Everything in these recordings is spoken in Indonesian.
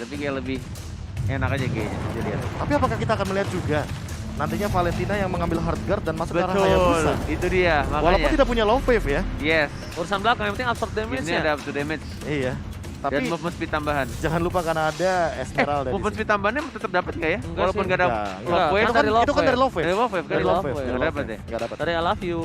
tapi kayak lebih enak aja kayaknya. Jadi Tapi apakah kita akan melihat juga nantinya Valentina yang mengambil hard guard dan masuk ke arah Hayabusa? itu dia makanya. Walaupun tidak punya low wave ya. Yes, Urusan belakang yang penting absorb ini damage-nya. ada up to damage. Iya. Dan Tapi movement speed tambahan. jangan lupa karena ada Esmeralda di Movement sini. speed tambahannya tetap dapat nggak ya? Enggak Walaupun sih. nggak ada Enggak, love enggak. wave. Itu kan, Dari itu kan dari love low wave. Dari love wave kan? Dari love wave. Nggak dapat ya? Nggak dapat. Dari I love you.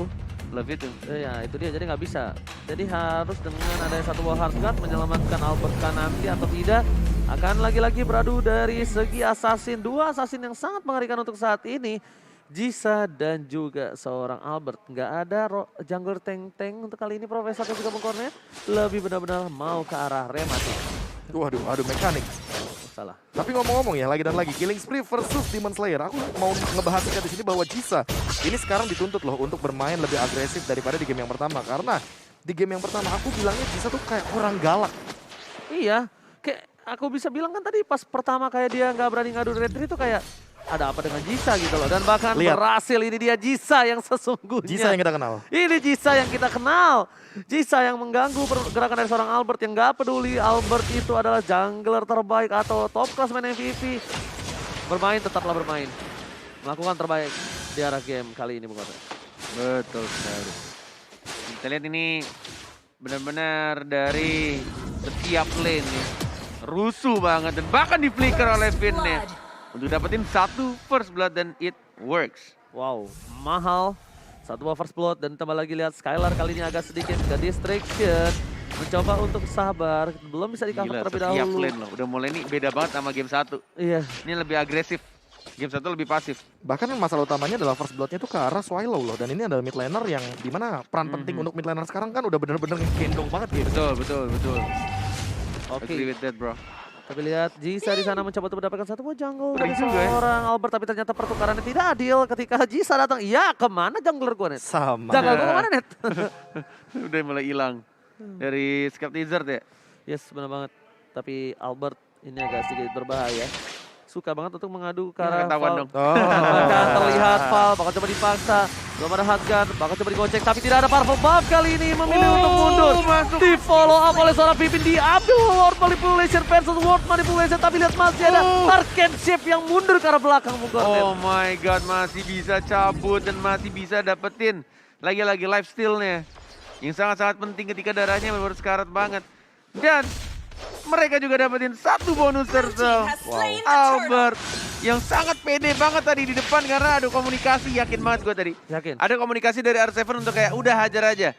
Love itu. Ya itu dia, jadi nggak bisa. Jadi harus dengan adanya satu buah hard guard menyelamatkan Albert kan nanti atau tidak. Akan lagi-lagi beradu dari segi assassin. Dua assassin yang sangat mengerikan untuk saat ini. Jisa dan juga seorang Albert. Nggak ada jungler tank-tank untuk kali ini Profesor dan juga Bung Cornet. Lebih benar-benar mau ke arah rematik. Waduh, aduh mekanik. Salah. Tapi ngomong-ngomong ya, lagi dan lagi, Killing Spree versus Demon Slayer. Aku mau ngebahas di sini bahwa Jisa ini sekarang dituntut loh untuk bermain lebih agresif daripada di game yang pertama. Karena di game yang pertama aku bilangnya Jisa tuh kayak orang galak. Iya, kayak aku bisa bilang kan tadi pas pertama kayak dia nggak berani ngadu retri itu kayak ada apa dengan Jisa gitu loh. Dan bahkan Lihat. berhasil, ini dia Jisa yang sesungguhnya. Jisa yang kita kenal. Ini Jisa yang kita kenal. Jisa yang mengganggu pergerakan dari seorang Albert yang nggak peduli Albert itu adalah jungler terbaik atau top class main MVP. Bermain tetaplah bermain. Melakukan terbaik di arah game kali ini Bung Kota. Betul sekali. Kita lihat ini benar-benar dari setiap lane nih. Rusuh banget dan bahkan di flicker oleh Finn nih. Untuk dapetin satu first blood dan it works. Wow, mahal. Satu buah first blood dan tambah lagi lihat Skylar kali ini agak sedikit ke distraction. Mencoba untuk sabar, belum bisa di-cover Gila, terlebih setiap dahulu. lane loh. Udah mulai nih beda banget sama game 1. Iya, Ini lebih agresif. Game 1 lebih pasif. Bahkan masalah utamanya adalah first bloodnya tuh ke arah Swallow loh. Dan ini adalah mid laner yang dimana peran penting untuk mid laner sekarang kan udah bener-bener gendong banget gitu. Betul. oke. Agree with that, bro. Tapi lihat Jisa di sana mencoba untuk mendapatkan satu buah jungle dari juga ya. seorang Albert, tapi ternyata pertukarannya tidak adil ketika Jisa datang. Ya, kemana jungler gua, Net? Sama. Jungler gua kemana, Net? Udah mulai hilang. Dari Skeptizer ya. Yes, benar banget. Tapi Albert ini agak sedikit berbahaya. Suka banget untuk mengadu ke arah Ketahuan Val. dong. Oh. Bahkan terlihat Val, bakal coba dipaksa. Belum ada hot gun, bakal coba digocek. Tapi tidak ada powerful buff kali ini, memilih untuk mundur. Masuk. Di follow up oleh seorang Vivin, diambil World Manipulation versus World Manipulation. Tapi lihat masih ada Arcane Shift yang mundur ke arah belakang Bung Cornet. Oh my god, masih bisa cabut dan masih bisa dapetin lagi-lagi life steal-nya. Yang sangat-sangat penting ketika darahnya baru sekarat banget. Dan mereka juga dapetin satu bonus turtle. Albert yang sangat pede banget tadi di depan karena ada komunikasi, yakin banget gue tadi. Yakin? Ada komunikasi dari R7 untuk kayak udah hajar aja.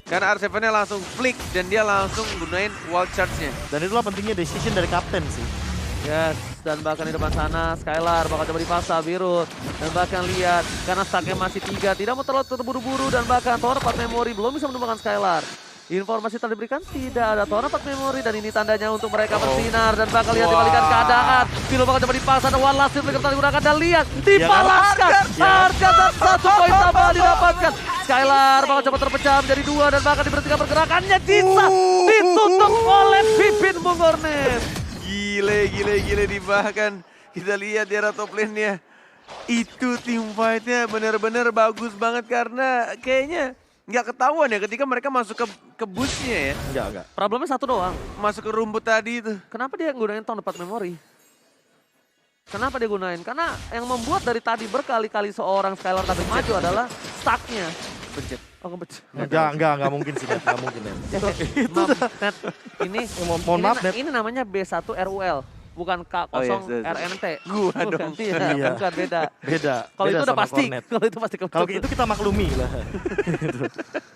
Karena R7-nya langsung flick dan dia langsung gunain wall charge-nya. Dan itulah pentingnya decision dari kapten sih. Yes, dan bahkan di depan sana Skylar bakal coba dipaksa Biru. Dan bahkan lihat, karena stacknya masih 3, tidak mau terlalu terburu-buru. Dan bahkan Tower 4 Memory belum bisa menemukan Skylar. Informasi telah diberikan, tidak ada Tower 4 Memory. Dan ini tandanya untuk mereka bersinar. Dan bakal lihat dibalikan keadaan. Biru bakal coba dipaksa, ada one last flicker telah digunakan. Dan lihat, dibalaskan. Harga dan 1 poin tambah didapatkan. Skylar bakal coba terpecah menjadi 2. Dan bahkan diberhentikan pergerakannya. Jisa ditutup oleh Vivin Bung Cornet. Gile di bahkan kita lihat di arah top lane-nya. Itu team fight-nya benar-benar bagus banget karena kayaknya nggak ketahuan ya ketika mereka masuk ke bush-nya ya. Enggak. Problemnya satu doang. Masuk ke rumput tadi itu. Kenapa dia gunain tahun 4 memori? Kenapa dia gunain? Karena yang membuat dari tadi berkali-kali seorang Skylar tapi maju adalah stacknya. Pencet. Oh, kebecet. Enggak mungkin sih, enggak mungkin ya. Maaf, Net. Ini, Mohon maaf, Net. ini namanya B1 RUL. Bukan K0 Oh, iya, RNT. Gua Bukan, dong. iya, bukan beda. Beda. Kalau Beda itu udah sama pasti. Cornet. Kalau itu pasti Kalau itu kita maklumi lah. Gitu.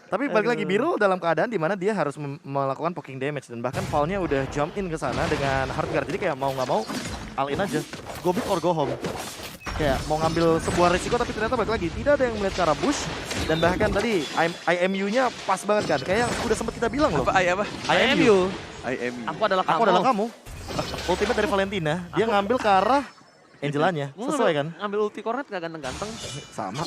Tapi balik lagi Biru dalam keadaan dimana dia harus melakukan poking damage dan bahkan Val-nya udah jump in ke sana dengan hard guard. Jadi kayak mau nggak mau all in aja. Go big or go home. Kayak mau ngambil sebuah resiko tapi ternyata balik lagi tidak ada yang melihat ke arah bush dan bahkan tadi IMU-nya pas banget kan. Kayak udah sempat kita bilang loh. Apa? IMU. IMU. Aku adalah kamu. Aku adalah kamu. Ultimate dari Valentina, dia ngambil ke arah Angelanya. Sesuai kan? Ngambil ulti Cornet gak ganteng-ganteng. Sama.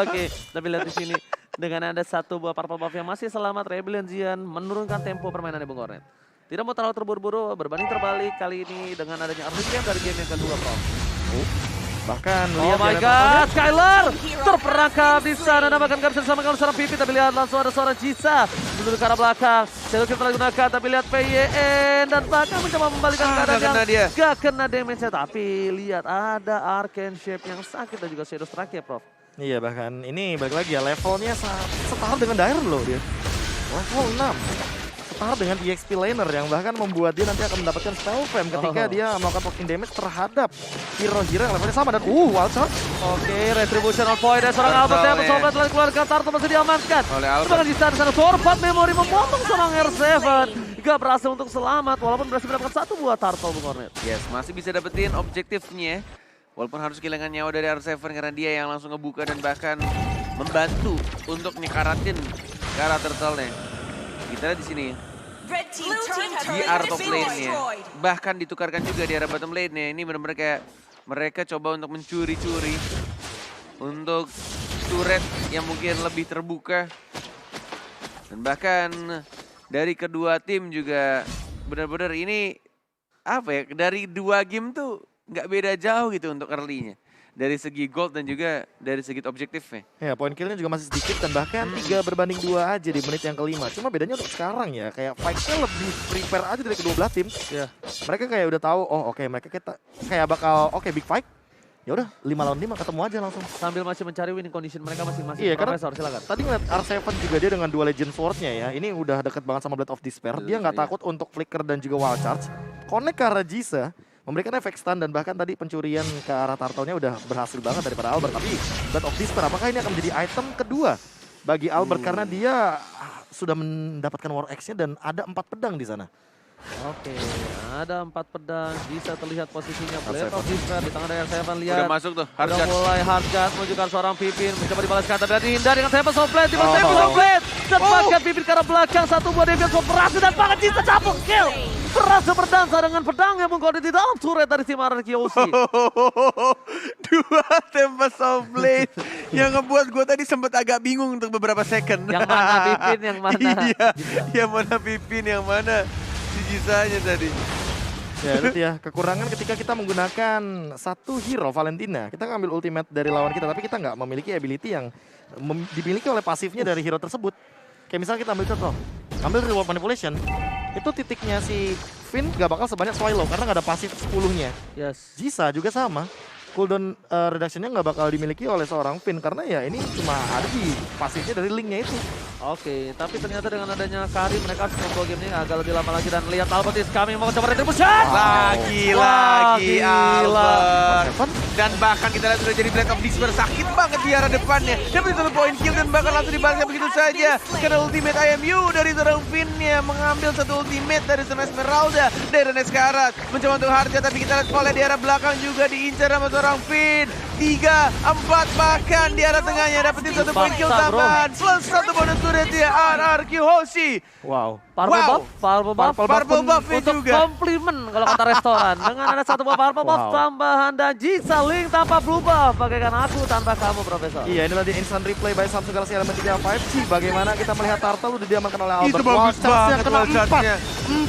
Oke, tapi lihat di sini dengan ada satu buah purple buff yang masih selamat, Rebellion Zion menurunkan tempo permainannya Bung Cornet. Tidak mau terlalu terburu-buru, berbanding terbalik kali ini dengan adanya early game dari game yang kedua, Prof. Bahkan Oh lihat my di god, Skylar terperangkap di sana dan bahkan gak bisa disamakan seorang Pipi, tapi lihat langsung ada seorang Jisa menuju ke arah belakang. Shadow Kill telah digunakan, tapi lihat PYN dan bahkan mencoba membalikan keadaan gak kena dia. gak kena damage-nya, tapi lihat ada Arcane Shape yang sakit dan juga Shadow Strike ya, Prof. Iya, bahkan ini balik lagi ya, levelnya setara dengan Dire loh dia. Level 6. Setara dengan EXP laner yang bahkan membuat dia nanti akan mendapatkan spell frame ketika dia melakukan poking damage terhadap hero-hero yang levelnya sama dan wild shot. Oke, retribution on point dari seorang Albert yang mencoba telah dikeluarkan, Tarto masih diamankan. Oleh Albert. Bahkan di sana Torpat Memory memotong seorang R7. Gak berhasil untuk selamat walaupun berhasil mendapatkan satu buah Tarto, Bung Cornet. Yes, masih bisa dapetin objektifnya. Walaupun harus kehilangan nyawa dari R7 karena dia yang langsung ngebuka dan bahkan membantu untuk nyekaratin ke arah turtle-nya. Kita lihat di sini. Di art of lane-nya. Bahkan ditukarkan juga di arah bottom lane-nya. Ini benar-benar kayak mereka coba untuk mencuri-curi. Untuk turret yang mungkin lebih terbuka. Dan bahkan dari kedua tim juga benar-benar ini apa ya, dari dua game tuh nggak beda jauh gitu untuk early-nya. Dari segi gold dan juga dari segi objektifnya. Ya, poin killnya juga masih sedikit dan bahkan 3/2 aja di menit yang kelima. Cuma bedanya untuk sekarang ya, kayak fight-nya lebih prepare aja dari kedua belah tim. Ya. Mereka kayak udah tahu, oh oke, mereka kayak bakal big fight. Ya udah 5 lawan 5 ketemu aja langsung. Sambil masih mencari winning condition mereka masing-masing. Iya, karena Profesor, silakan. tadi ngeliat R7 juga dia dengan dua Legend Sword-nya ya. Ini udah deket banget sama Blade of Despair. Dia nggak Iya. takut untuk flicker dan juga wild charge. Connect ke arah Jisa, memberikan efek stun dan bahkan tadi pencurian ke arah turtle-nya udah berhasil banget daripada Albert. Tapi Blade of Despair apakah ini akan menjadi item kedua bagi Albert karena dia sudah mendapatkan War Axe-nya dan ada 4 pedang di sana. Oke, ada 4 pedang, bisa terlihat posisinya. Blade R7. of Despair di tangan dari R7, lihat. Udah masuk tuh, Udah Hardguard. mulai Hardguard menuju ke seorang Pipin, mencoba dibalaskan tapi dihindar dengan Tempest of Blade, dibalas Tempest of Blade. Dan bahkan Pipin ke arah belakang, satu buah Deviant Sword berhasil dan bahkan Jisa capung kill. Berhasil berdansa dengan pedangnya Bung Kodi di dalam turret dari tim RRQ Oshi. Dua Tempest of Blade yang ngebuat gue tadi sempat agak bingung untuk beberapa second. Yang mana Pipin, yang mana Iya, Jisa. yang mana Pipin, yang mana si Jisanya tadi. Ya itu ya, kekurangan ketika kita menggunakan satu hero Valentina. Kita ngambil ultimate dari lawan kita, tapi kita nggak memiliki ability yang dimiliki oleh pasifnya dari hero tersebut. Kayak misalnya kita ambil contoh, ambil reward manipulation. Itu titiknya si Finn gak bakal sebanyak Swallow karena nggak ada pasif 10-nya. Yes. Jisa juga sama. Cooldown reduction-nya nggak bakal dimiliki oleh seorang Finn karena ya ini cuma ada di pasifnya dari link-nya itu. Oke, tapi ternyata dengan adanya Kari mereka harus membawa game ini agak lebih lama lagi dan lihat Albert is coming mau coba retribution. Lagi gila. Albert. Dan bahkan kita lihat sudah jadi Blade of Despair sakit banget di arah depannya. Dapat satu poin kill dan bahkan langsung dibalaskan begitu saja. Karena ultimate IMU dari seorang Finn-nya mengambil satu ultimate dari seorang Esmeralda. Dari Neskarat mencoba untuk harga tapi kita lihat Vole di arah belakang juga diincar sama seorang Finn. 3, 4 bahkan di arah tengahnya dapetin satu poin kill Paksa, bro. tambahan. Plus satu bonus turret dia RRQ Hoshi. Wow. Purple Wow. buff, purple buff, Purple buff-nya untuk juga. komplimen kalau kata restoran. Dengan ada satu buah purple buff Wow. tambahan dan Jisa Link tanpa blue buff. Bagaikan aku tanpa kamu, Profesor. Iya, inilah di instant replay by Samsung Galaxy Element 3 5G. Bagaimana kita melihat Turtle udah diamankan oleh Albert. Itu bagus Wild Charge-nya banget kena wild charge-nya.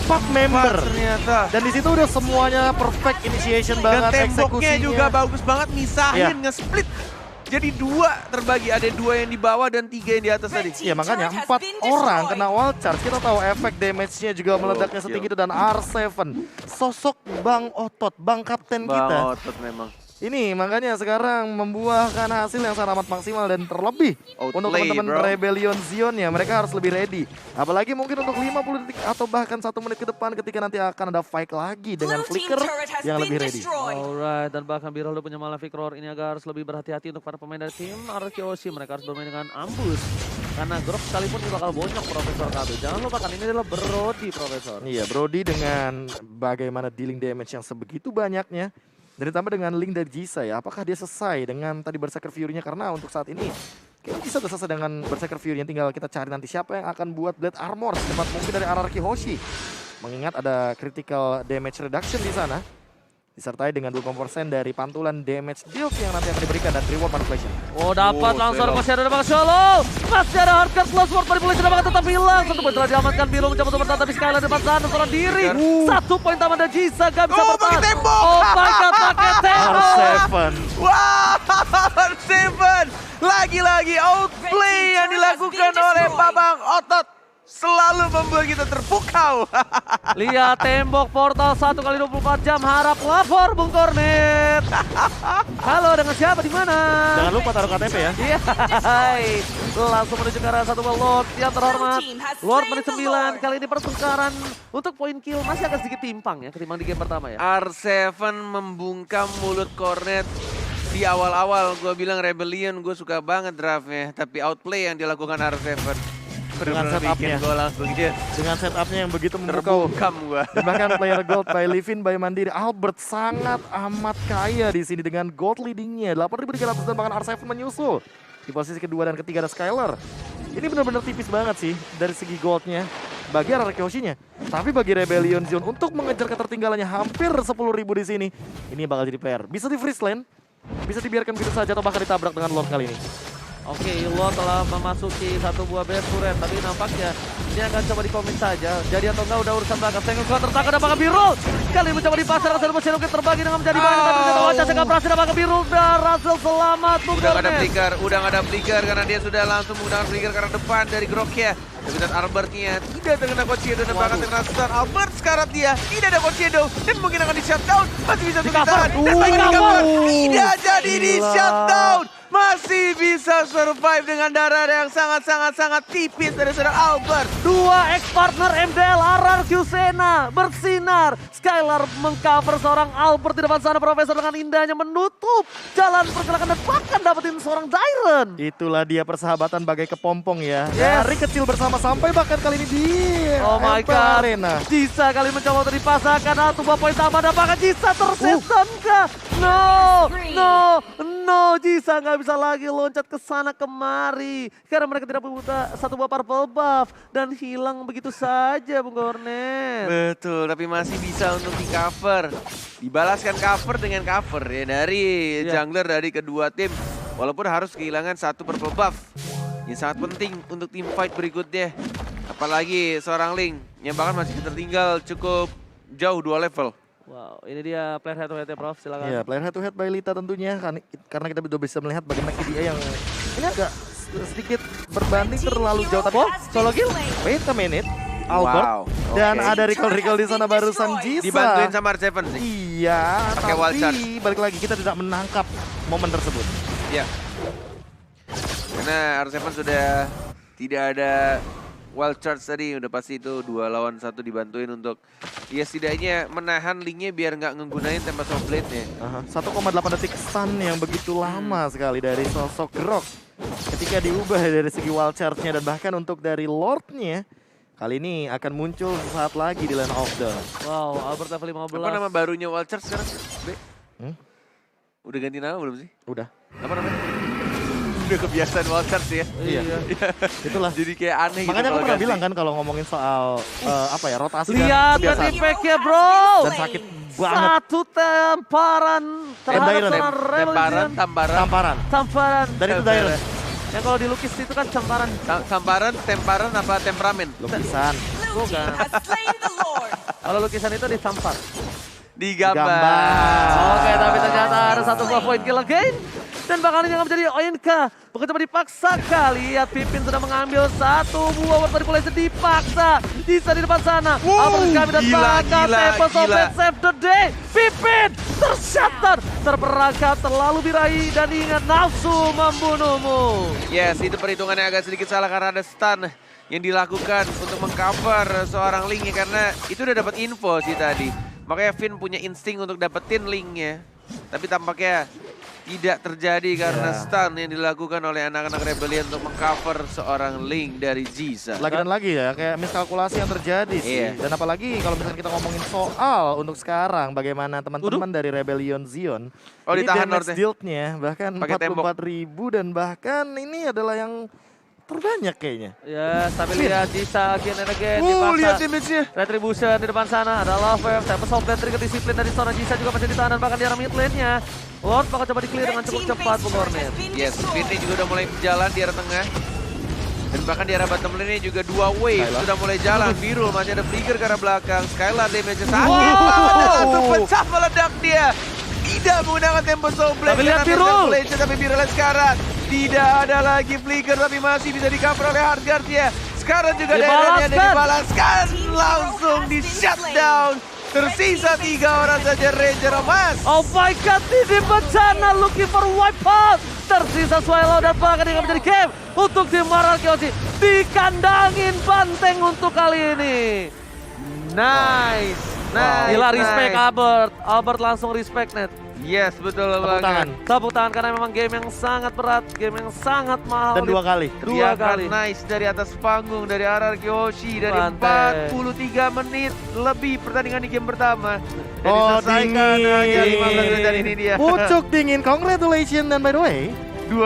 4 member. Ternyata. Dan di situ udah semuanya perfect initiation Dan banget, temboknya eksekusinya. juga bagus banget misahin, Iya. nge-split. Jadi 2 terbagi, ada 2 yang di bawah dan 3 yang di atas tadi. Iya, makanya 4 orang kena wild charge. Kita tahu efek damage-nya juga meledaknya setinggi itu. Dan R7, sosok Bang Otot, Bang Kapten kita. Bang otot memang. Ini makanya sekarang membuahkan hasil yang sangat amat maksimal dan terlebih Outplay, untuk teman-teman bro. Rebellion Zion ya, mereka harus lebih ready. Apalagi mungkin untuk 50 detik atau bahkan 1 menit ke depan ketika nanti akan ada fight lagi dengan Flicker yang lebih ready. Alright, dan bahkan Birol punya Malefic Roar ini agak harus lebih berhati-hati untuk para pemain dari tim RRQ. Mereka harus bermain dengan ambush. Karena Grok sekalipun ini bakal bonyok Profesor KB. Jangan lupakan ini adalah Brody, Profesor. Iya, Brody dengan bagaimana dealing damage yang sebegitu banyaknya. Dan ditambah dengan link dari Jisa ya, apakah dia selesai dengan tadi Berserker Fury-nya? Karena untuk saat ini kayaknya Jisa udah selesai dengan Berserker Fury-nya, tinggal kita cari nanti siapa yang akan buat Blade Armor secepat mungkin dari RRQ Hoshi. Mengingat ada critical damage reduction di sana. disertai dengan 20% dari pantulan damage deal yang nanti akan diberikan dan reward manipulation. Oh dapat Oh, langsung Selo. masih ada Bang Solo. Masih ada hardcore plus word manipulation dapat tetap hilang. Satu poin telah diamankan Biro mencoba untuk bertahan tapi Skylar depan sana seorang diri. Satu poin taman dan Jisa gak bisa Oh, bertahan. pakai tembok. Oh my god pakai tembok. R7. Wow, Seven. Lagi-lagi outplay yang dilakukan oleh Babang Otot. Selalu membuat kita terpukau. Lihat tembok portal 1 kali 24 jam harap lapor Bung Kornet. Halo dengan siapa di mana? Jangan lupa taruh KTP ya. Iya, hai. Langsung menuju ke arah satu Lord yang terhormat. Lord menit 9 kali ini pertukaran untuk poin kill masih agak sedikit timpang ya ketimbang di game pertama ya. R7 membungkam mulut Cornet di awal-awal. Gue bilang Rebellion gue suka banget draftnya, tapi outplay yang dilakukan R7 Dengan benar-benar setupnya. bikin gue langsung Dengan setupnya yang begitu memukau. terbungkam gue. Dan bahkan player gold by Livin by Mandiri. Albert sangat amat kaya di sini dengan gold leadingnya. 8.300 dan bahkan R7 menyusul. Di posisi kedua dan ketiga ada Skylar. Ini benar-benar tipis banget sih dari segi goldnya bagi Araki Hoshinya. Tapi bagi Rebellion Zion untuk mengejar ketertinggalannya hampir 10.000 di sini. Ini bakal jadi PR. Bisa di freeze lane, bisa dibiarkan begitu saja atau bahkan ditabrak dengan Lord kali ini. Oke, Lord telah memasuki satu buah base turret, tapi nampaknya ini akan coba dikomit saja. Jadi atau enggak udah urusan belakang. Senggol kuat tertangkap dan bakal biru. Kali ini mencoba dipasar, Rasul Mesin mungkin terbagi dengan menjadi banyak. Tapi ternyata wajah Senggol berhasil dan bakal biru. Dan Rasul selamat. Bung Udah gak ada Kornet. flicker, udah gak ada flicker karena dia sudah langsung menggunakan flicker ke arah depan dari Groknya. Tapi dan Albertnya tidak terkena Cochedo dan bahkan terkena stun. Albert sekarat dia, tidak ada Cochedo dan mungkin akan di shutdown. Masih bisa untuk ditahan. Dan lagi di cover, tidak jadi di Gila. shutdown. Masih bisa survive dengan darah yang sangat tipis dari seorang Albert. Dua ex-partner MDL RRQ Sena bersinar. Skylar mengcover seorang Albert di depan sana. Profesor dengan indahnya menutup jalan pergerakan dan bahkan dapetin seorang Dyron. Itulah dia persahabatan bagai kepompong ya. Yes. Dari kecil bersama sampai bahkan kali ini di Oh my MPL god. Arena. Jisa kali mencoba untuk dipasangkan. Atau buah poin tambah dan bahkan Jisa tersetan kah? No. Jisa nggak bisa lagi loncat ke sana kemari. Karena mereka tidak punya satu buah purple buff. Dan hilang begitu saja Bung Kornet. Betul, tapi masih bisa untuk di cover. Dibalaskan cover dengan cover ya dari jungler dari kedua tim. Walaupun harus kehilangan satu purple buff. Yang sangat penting untuk tim fight berikutnya. Apalagi seorang Ling yang bahkan masih tertinggal cukup jauh 2 level. Wow, ini dia player head to head ya Prof, silakan. Ya, player head to head by Lita tentunya karena kita sudah bisa melihat bagaimana KDA yang ini agak sedikit berbanding terlalu jauh tapi solo kill. wait a minute. Albert Wow, dan oke. ada recall di sana barusan Jisa. Dibantuin sama R7 sih. Iya, Pakai wild charge. tapi balik lagi kita tidak menangkap momen tersebut. Ya. Karena R7 sudah tidak ada wild charge tadi, udah pasti itu 2 lawan 1 dibantuin untuk ya setidaknya menahan linknya biar nggak nggunain Tempest of Blade-nya. 1,8 detik stun yang begitu lama sekali dari sosok Grok. Ketika diubah dari segi wild charge-nya dan bahkan untuk dari Lord-nya kali ini akan muncul saat lagi di Land of Dawn. Wow, Albert level 15. Apa nama barunya wild charge sekarang? B? Udah ganti nama belum sih? Udah. Apa namanya? Udah kebiasaan wild charge ya. Iya. Itulah. Jadi kayak aneh Makanya gitu aku kalau pernah ganti. bilang kan kalau ngomongin soal apa ya rotasi dan Lihat kebiasaan. ganti pack-nya bro. Dan sakit banget. Satu temparan terhadap Dyron. seorang Rebellion. Tamparan. Tamparan. Dan itu Dyron. Yang kalau dilukis itu kan tamparan. Tamparan, temparan apa temperamen? Lukisan. Bukan. Kalau lukisan itu ditampar. Digambar. Gambar. Oke, tapi ternyata ada satu buah point kill again. Dan bakal ini yang menjadi ONK. Bukan cuma dipaksa kali. Lihat Pipin sudah mengambil satu buah word manipulation dipaksa. Jisa di depan sana. Albert kami dan gila, bakal gila, Tempest of gila. Blade save the day. Pipin tersyatan. Terperangkap terlalu birahi. Dan ingat nafsu membunuhmu. Yes, itu perhitungannya agak sedikit salah karena ada stun yang dilakukan untuk mengcover seorang Link karena itu udah dapat info sih tadi. Makanya Finn punya insting untuk dapetin Linknya. Tapi tampaknya tidak terjadi karena stun yang dilakukan oleh anak-anak Rebellion untuk mengcover seorang Link dari Jisa. Lagi dan lagi ya, kayak miskalkulasi yang terjadi sih. Iya. Dan apalagi kalau misalnya kita ngomongin soal untuk sekarang bagaimana teman-teman dari Rebellion Zion. Oh, ini ditahan damage Lord-nya. dealt-nya bahkan Pakai tembok. 44.000 dan bahkan ini adalah yang terbanyak kayaknya. Ya, tapi lihat Jisa again and again di Lihat pasar. damage-nya. Retribution di depan sana, ada Love Wave, Tempest of Blade trigger disiplin dari Sona. Jisa juga masih ditahan, bahkan di arah mid lane-nya. Lord bakal coba di-clear dengan cukup cepat, Bung Hornet. Yes, Spinny juga udah mulai jalan di arah tengah. Dan bahkan di arah bottom lane juga 2 wave Skylar. sudah mulai jalan. Biru masih ada trigger ke arah belakang. Skylar damage-nya sangat Wow. banget dan langsung pecah meledak dia. Tidak menggunakan Tempest of Blade. Tapi lihat karena Biru. Tempest Blade, tapi Biru lihat sekarang. Tidak ada lagi flicker tapi masih bisa di-cover oleh Hardguard ya. Sekarang juga daerahnya ada dibalaskan. Langsung di shutdown. Tersisa 3 orang saja Ranger emas. Oh my god, ini bencana looking for wipeout. Tersisa Swallow dan bahkan dia menjadi game untuk tim Ararkyoshi. Dikandangin banteng untuk kali ini. Nice. Nice. Gila, respect nice. Albert. Albert langsung respect net. Yes, betul Tepuk tangan. banget. Tepuk tangan karena memang game yang sangat berat, game yang sangat mahal. Dan 2 kali. Dua Teriakan kali. nice dari atas panggung dari Ararkyoshi dari Mantap. 43 menit lebih pertandingan di game pertama. Dan Oh, diselesaikan hanya 15 menit dan dingin. ini dia. Pucuk dingin, congratulations. Dan by the way, 2-0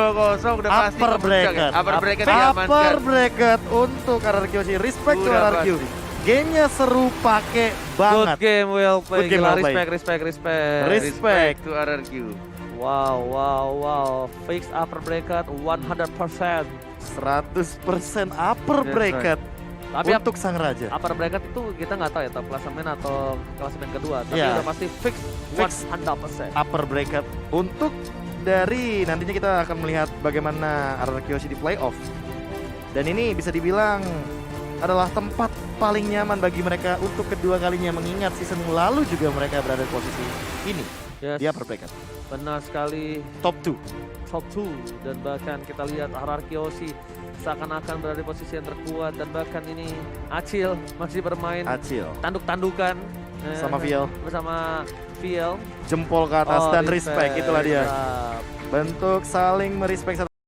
udah pasti upper memuncak ya. bracket. Upper bracket Upper diamankan. bracket untuk Ararkyoshi. Respect to Udah Ararkyo. Gamenya seru pakai Good banget. game, well played. Good game, Gila, well played. respect. Respect. to Ararkyo. Wow. Fix upper bracket 100%. 100% upper That's bracket Tapi untuk sang raja. upper bracket itu kita nggak tahu ya top klasemen atau klasemen kedua. Tapi Iya. udah pasti fix Fix. 100%. Upper bracket untuk dari nantinya kita akan melihat bagaimana Ararkyoshi di playoff. Dan ini bisa dibilang adalah tempat paling nyaman bagi mereka untuk kedua kalinya, mengingat season lalu juga mereka berada di posisi ini Yes, di upper bracket. benar sekali. Top 2. Top 2 dan bahkan kita lihat Ararkyoshi seakan-akan berada di posisi yang terkuat dan bahkan ini Acil masih bermain Acil tanduk-tandukan sama Viel, bersama Viel. jempol ke atas Oh, dan respect, itulah dia. mantap. Bentuk saling merespek